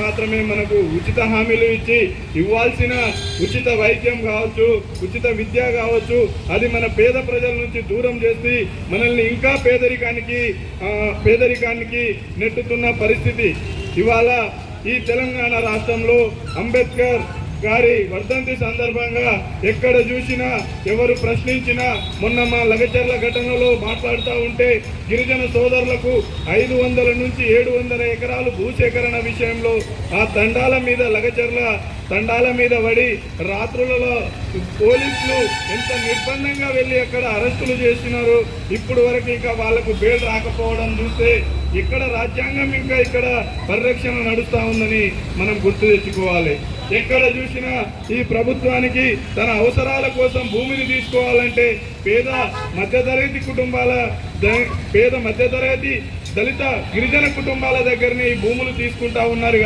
మాత్రమే మనకు ఉచిత హామీలు ఇచ్చి ఇవ్వాల్సిన ఉచిత వైద్యం కావచ్చు, ఉచిత విద్య కావచ్చు, అది మన పేద ప్రజల నుంచి దూరం చేసి మనల్ని ఇంకా పేదరికానికి నెట్టుతున్న పరిస్థితి. ఇవాళ ఈ తెలంగాణ రాష్ట్రంలో అంబేద్కర్ గారి వర్ధంతి సందర్భంగా ఎక్కడ చూసినా ఎవరు ప్రశ్నించినా, మొన్న మా లగచర్ల ఘటనలో మాట్లాడుతూ ఉంటే గిరిజన సోదరులకు 500 నుంచి 700 ఎకరాలు భూసేకరణ విషయంలో ఆ తండాల మీద పడి రాత్రులలో పోలీసులు ఎంత నిర్బంధంగా వెళ్ళి అక్కడ అరెస్టులు చేసినారు. ఇప్పుడు వరకు ఇంకా వాళ్లకు బెయిల్ రాకపోవడం చూస్తే ఇక్కడ రాజ్యాంగం ఇంకా ఇక్కడ పరిరక్షణ నడుస్తూ ఉందని మనం గుర్తు తెచ్చుకోవాలి. ఎక్కడ చూసినా ఈ ప్రభుత్వానికి తన అవసరాల కోసం భూమిని తీసుకోవాలంటే పేద మధ్యతరగతి దళిత గిరిజన కుటుంబాల దగ్గరనే ఈ భూములు తీసుకుంటా ఉన్నారు.